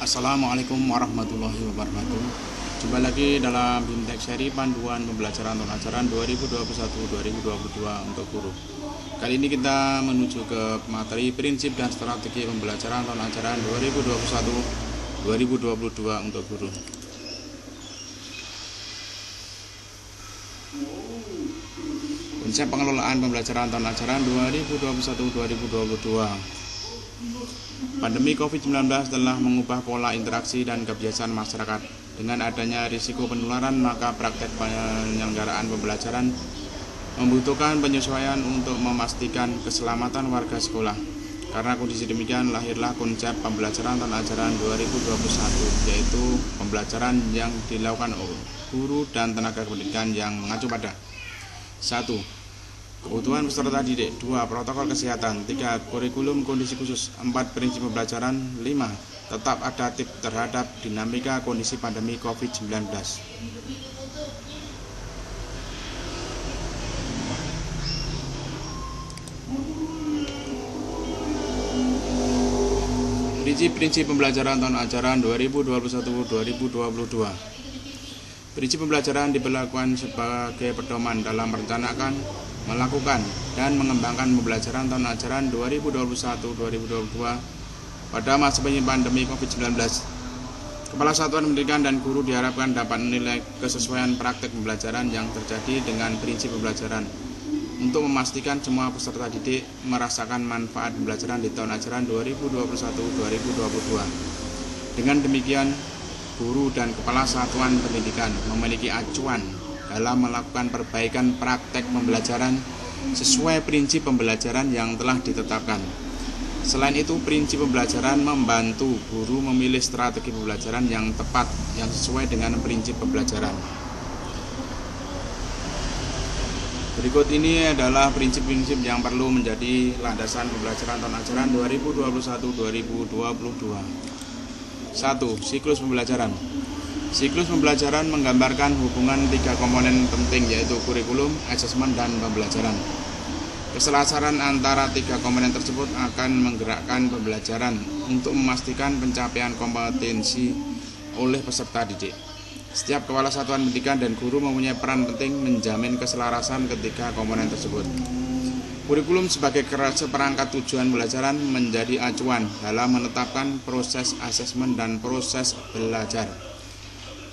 Assalamualaikum warahmatullahi wabarakatuh. Jumpa lagi dalam BIMTEK seri panduan pembelajaran tahun ajaran 2021-2022 untuk guru. Kali ini kita menuju ke materi prinsip dan strategi pembelajaran tahun ajaran 2021-2022 untuk guru. Konsep pengelolaan pembelajaran tahun ajaran 2021-2022. Pandemi COVID-19 telah mengubah pola interaksi dan kebiasaan masyarakat. Dengan adanya risiko penularan, maka praktek penyelenggaraan pembelajaran membutuhkan penyesuaian untuk memastikan keselamatan warga sekolah. Karena kondisi demikian, lahirlah konsep pembelajaran tahun ajaran 2021, yaitu pembelajaran yang dilakukan oleh guru dan tenaga pendidikan yang mengacu pada 1. Kebutuhan peserta didik, 2. Protokol kesehatan, 3. Kurikulum kondisi khusus, 4. Prinsip pembelajaran, 5. Tetap adaptif terhadap dinamika kondisi pandemi COVID-19. Prinsip-prinsip pembelajaran tahun ajaran 2021-2022. Prinsip pembelajaran diberlakukan sebagai pedoman dalam merencanakan, melakukan, dan mengembangkan pembelajaran tahun ajaran 2021-2022 pada masa pandemi COVID-19. Kepala Satuan Pendidikan dan guru diharapkan dapat menilai kesesuaian praktek pembelajaran yang terjadi dengan prinsip pembelajaran untuk memastikan semua peserta didik merasakan manfaat pembelajaran di tahun ajaran 2021-2022. Dengan demikian, guru dan kepala satuan pendidikan memiliki acuan dalam melakukan perbaikan praktek pembelajaran sesuai prinsip pembelajaran yang telah ditetapkan. Selain itu, prinsip pembelajaran membantu guru memilih strategi pembelajaran yang tepat yang sesuai dengan prinsip pembelajaran. Berikut ini adalah prinsip-prinsip yang perlu menjadi landasan pembelajaran tahun ajaran 2021-2022. 1. Siklus pembelajaran. Siklus pembelajaran menggambarkan hubungan tiga komponen penting, yaitu kurikulum, asesmen, dan pembelajaran. Keselarasan antara tiga komponen tersebut akan menggerakkan pembelajaran untuk memastikan pencapaian kompetensi oleh peserta didik. Setiap kepala satuan pendidikan dan guru mempunyai peran penting menjamin keselarasan ketiga komponen tersebut. Kurikulum sebagai seperangkat tujuan pembelajaran menjadi acuan dalam menetapkan proses asesmen dan proses belajar.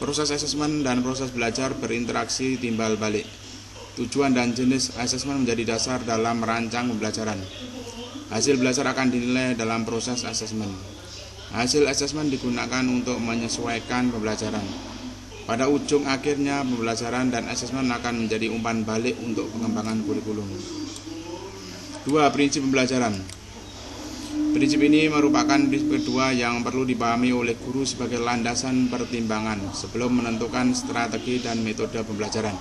Proses asesmen dan proses belajar berinteraksi timbal balik. Tujuan dan jenis asesmen menjadi dasar dalam merancang pembelajaran. Hasil belajar akan dinilai dalam proses asesmen. Hasil asesmen digunakan untuk menyesuaikan pembelajaran. Pada ujung akhirnya, pembelajaran dan asesmen akan menjadi umpan balik untuk pengembangan kurikulum. 2. Prinsip pembelajaran. Prinsip ini merupakan prinsip kedua yang perlu dipahami oleh guru sebagai landasan pertimbangan sebelum menentukan strategi dan metode pembelajaran,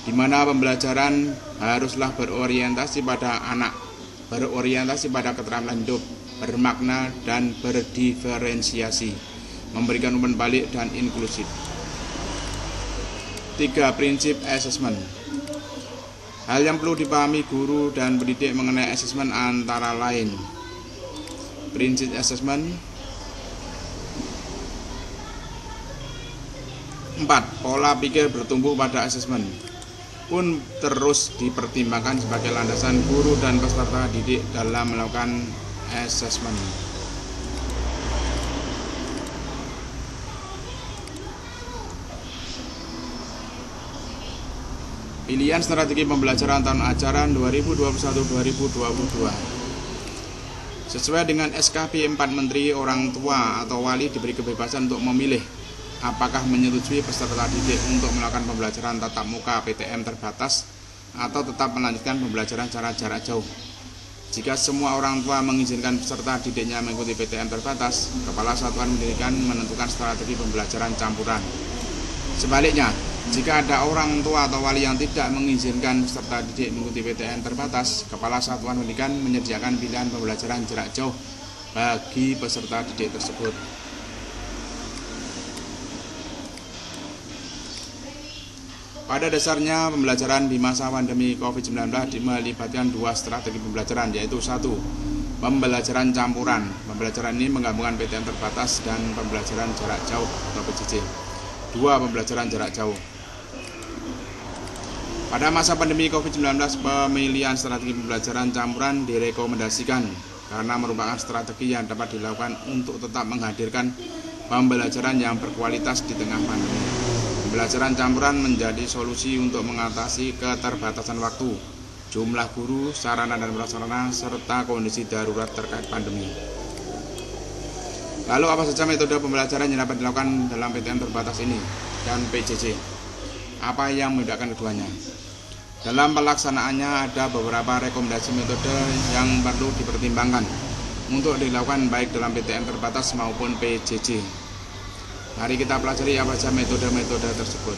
di mana pembelajaran haruslah berorientasi pada anak, berorientasi pada keterampilan hidup, bermakna dan berdiferensiasi, memberikan umpan balik dan inklusif. 3. Prinsip asesmen. Hal yang perlu dipahami guru dan pendidik mengenai asesmen antara lain: prinsip asesmen. 4. Pola pikir bertumbuh pada asesmen pun terus dipertimbangkan sebagai landasan guru dan peserta didik dalam melakukan asesmen. Pilihan strategi pembelajaran tahun ajaran 2021-2022. Sesuai dengan SKP 4 Menteri, orang tua atau wali diberi kebebasan untuk memilih apakah menyetujui peserta didik untuk melakukan pembelajaran tatap muka PTM terbatas atau tetap melanjutkan pembelajaran secara jarak jauh. Jika semua orang tua mengizinkan peserta didiknya mengikuti PTM terbatas, kepala satuan pendidikan menentukan strategi pembelajaran campuran. Sebaliknya, jika ada orang tua atau wali yang tidak mengizinkan peserta didik mengikuti PTM terbatas, kepala satuan pendidikan menyediakan pilihan pembelajaran jarak jauh bagi peserta didik tersebut. Pada dasarnya, pembelajaran di masa pandemi COVID-19 melibatkan dua strategi pembelajaran, yaitu 1. Pembelajaran campuran. Pembelajaran ini menggabungkan PTM terbatas dan pembelajaran jarak jauh atau PJJ. 2. Pembelajaran jarak jauh. Pada masa pandemi COVID-19, pemilihan strategi pembelajaran campuran direkomendasikan karena merupakan strategi yang dapat dilakukan untuk tetap menghadirkan pembelajaran yang berkualitas di tengah pandemi. Pembelajaran campuran menjadi solusi untuk mengatasi keterbatasan waktu, jumlah guru, sarana dan prasarana, serta kondisi darurat terkait pandemi. Lalu apa saja metode pembelajaran yang dapat dilakukan dalam PTM terbatas ini dan PJJ? Apa yang membedakan keduanya? Dalam pelaksanaannya ada beberapa rekomendasi metode yang perlu dipertimbangkan untuk dilakukan baik dalam PTM terbatas maupun PJJ. Mari kita pelajari apa saja metode-metode tersebut.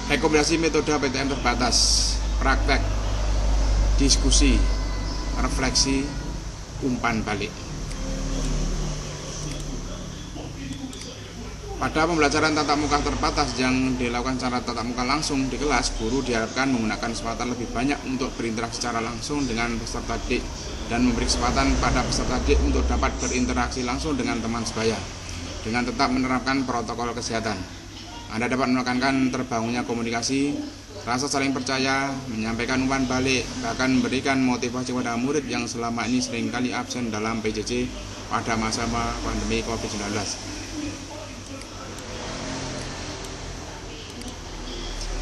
Rekomendasi metode PTM terbatas: praktek, diskusi, refleksi, umpan balik. Pada pembelajaran tatap muka terbatas yang dilakukan secara tatap muka langsung di kelas, guru diharapkan menggunakan kesempatan lebih banyak untuk berinteraksi secara langsung dengan peserta didik dan memberi kesempatan pada peserta didik untuk dapat berinteraksi langsung dengan teman sebaya dengan tetap menerapkan protokol kesehatan. Anda dapat menekankan terbangunnya komunikasi, rasa saling percaya, menyampaikan umpan balik, bahkan memberikan motivasi pada murid yang selama ini seringkali absen dalam PJJ pada masa pandemi COVID-19.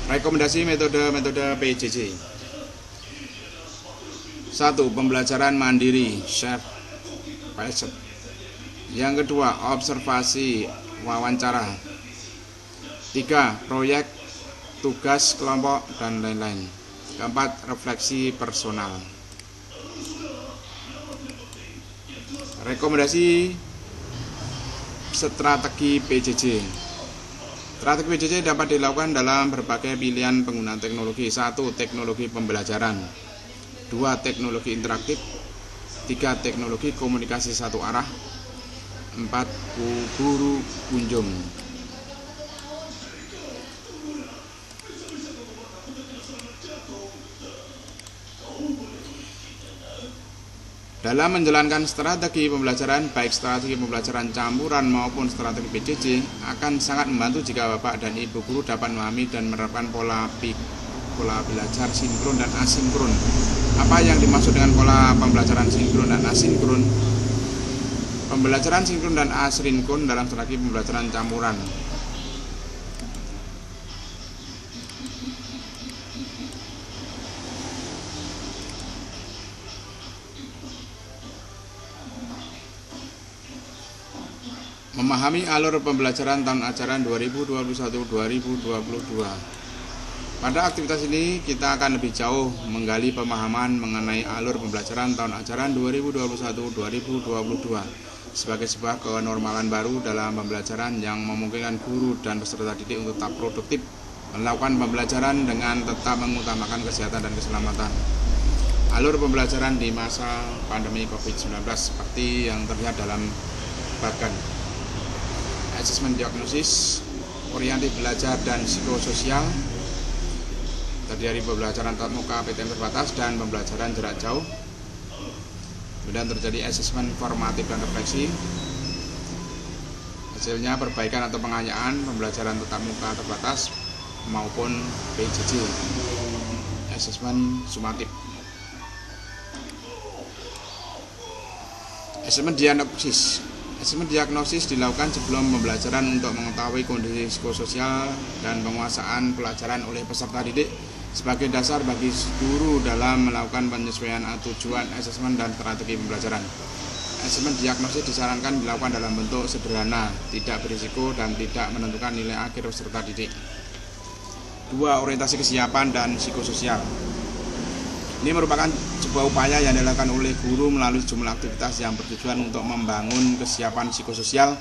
Rekomendasi metode PJJ. 1. Pembelajaran mandiri, self-paced. Yang kedua, observasi, wawancara. 3. Proyek, tugas kelompok, dan lain-lain. Keempat, refleksi personal. Rekomendasi strategi PJJ. Strategi PJJ dapat dilakukan dalam berbagai pilihan penggunaan teknologi. 1. Teknologi pembelajaran. 2. Teknologi interaktif. 3. Teknologi komunikasi satu arah. 4. Guru kunjung. Dalam menjalankan strategi pembelajaran, baik strategi pembelajaran campuran maupun strategi PJJ, akan sangat membantu jika Bapak dan Ibu guru dapat memahami dan menerapkan pola belajar sinkron dan asinkron. Apa yang dimaksud dengan pola pembelajaran sinkron dan asinkron? Pembelajaran sinkron dan asinkron dalam strategi pembelajaran campuran. Memahami alur pembelajaran tahun ajaran 2021-2022. Pada aktivitas ini kita akan lebih jauh menggali pemahaman mengenai alur pembelajaran tahun ajaran 2021-2022 sebagai sebuah kenormalan baru dalam pembelajaran yang memungkinkan guru dan peserta didik untuk tetap produktif melakukan pembelajaran dengan tetap mengutamakan kesehatan dan keselamatan. Alur pembelajaran di masa pandemi COVID-19 seperti yang terlihat dalam bagan asesmen diagnosis, orientasi belajar dan psikososial, terdiri dari pembelajaran tatap muka PTM terbatas dan pembelajaran jarak jauh. Kemudian terjadi asesmen formatif dan refleksi. Hasilnya perbaikan atau pengayaan pembelajaran tatap muka terbatas maupun PJJ. Asesmen sumatif. Asesmen diagnosis. Asesmen diagnosis dilakukan sebelum pembelajaran untuk mengetahui kondisi psikososial dan penguasaan pelajaran oleh peserta didik sebagai dasar bagi guru dalam melakukan penyesuaian tujuan asesmen dan strategi pembelajaran. Asesmen diagnosis disarankan dilakukan dalam bentuk sederhana, tidak berisiko dan tidak menentukan nilai akhir peserta didik. 2. Orientasi kesiapan dan psikososial. Ini merupakan sebuah upaya yang dilakukan oleh guru melalui sejumlah aktivitas yang bertujuan untuk membangun kesiapan psikososial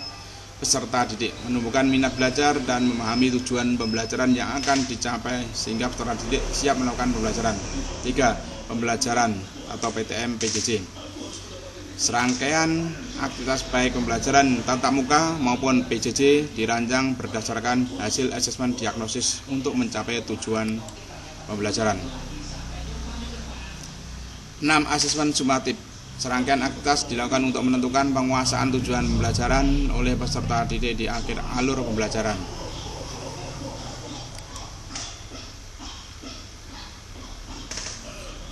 peserta didik, menumbuhkan minat belajar dan memahami tujuan pembelajaran yang akan dicapai sehingga peserta didik siap melakukan pembelajaran. 3. Pembelajaran atau PTM PJJ. Serangkaian aktivitas baik pembelajaran tatap muka maupun PJJ dirancang berdasarkan hasil asesmen diagnosis untuk mencapai tujuan pembelajaran. 6. Asesmen sumatif. Serangkaian aktivitas dilakukan untuk menentukan penguasaan tujuan pembelajaran oleh peserta didik di akhir alur pembelajaran.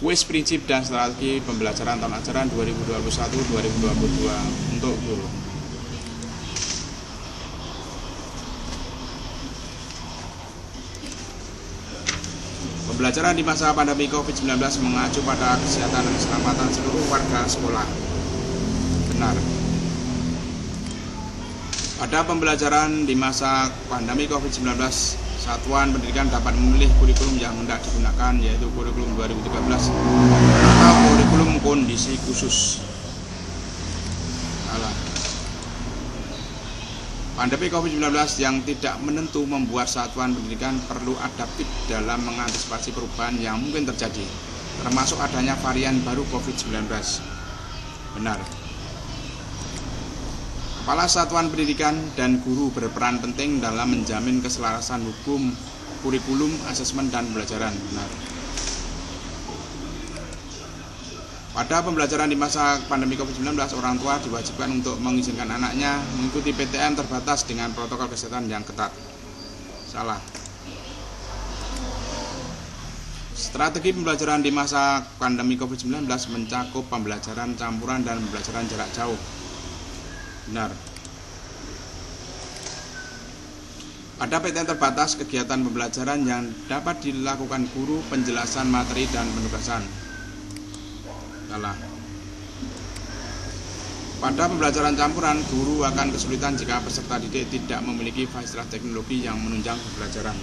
Kuis prinsip dan strategi pembelajaran tahun ajaran 2021-2022 untuk guru. Pembelajaran di masa pandemi COVID-19 mengacu pada kesehatan dan keselamatan seluruh warga sekolah. Benar. Pada pembelajaran di masa pandemi COVID-19, satuan pendidikan dapat memilih kurikulum yang hendak digunakan, yaitu kurikulum 2013 atau kurikulum kondisi khusus. Pandemi COVID-19 yang tidak menentu membuat satuan pendidikan perlu adaptif dalam mengantisipasi perubahan yang mungkin terjadi, termasuk adanya varian baru COVID-19. Benar. Kepala Satuan Pendidikan dan guru berperan penting dalam menjamin keselarasan hukum, kurikulum, asesmen, dan pembelajaran. Benar. Pada pembelajaran di masa pandemi COVID-19, orang tua diwajibkan untuk mengizinkan anaknya mengikuti PTM terbatas dengan protokol kesehatan yang ketat. Salah. Strategi pembelajaran di masa pandemi COVID-19 mencakup pembelajaran campuran dan pembelajaran jarak jauh. Benar. Pada PTM terbatas, kegiatan pembelajaran yang dapat dilakukan guru, penjelasan materi, dan penugasan. Salah. Pada pembelajaran campuran, guru akan kesulitan jika peserta didik tidak memiliki fasilitas teknologi yang menunjang pembelajaran.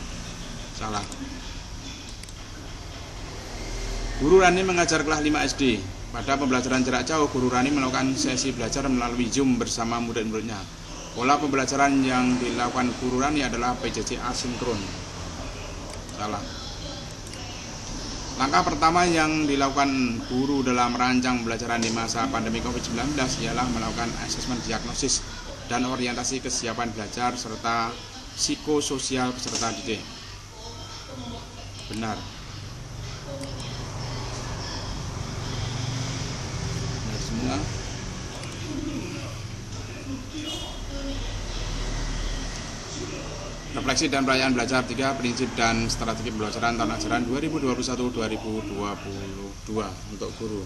Salah. Guru Rani mengajar kelas 5 SD. Pada pembelajaran jarak jauh, guru Rani melakukan sesi belajar melalui Zoom bersama murid-muridnya. Pola pembelajaran yang dilakukan guru Rani adalah PJJ asinkron. Salah. Langkah pertama yang dilakukan guru dalam merancang pembelajaran di masa pandemi COVID-19 ialah melakukan asesmen diagnosis dan orientasi kesiapan belajar serta psikososial peserta didik. Benar. Benar semua. Refleksi dan perayaan belajar 3. Prinsip dan strategi pembelajaran tahun ajaran 2021-2022 untuk guru.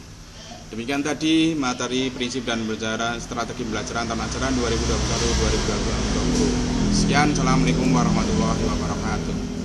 Demikian tadi materi prinsip dan pembelajaran strategi pembelajaran tahun ajaran 2021-2022 untuk guru. Sekian, Assalamualaikum warahmatullahi wabarakatuh.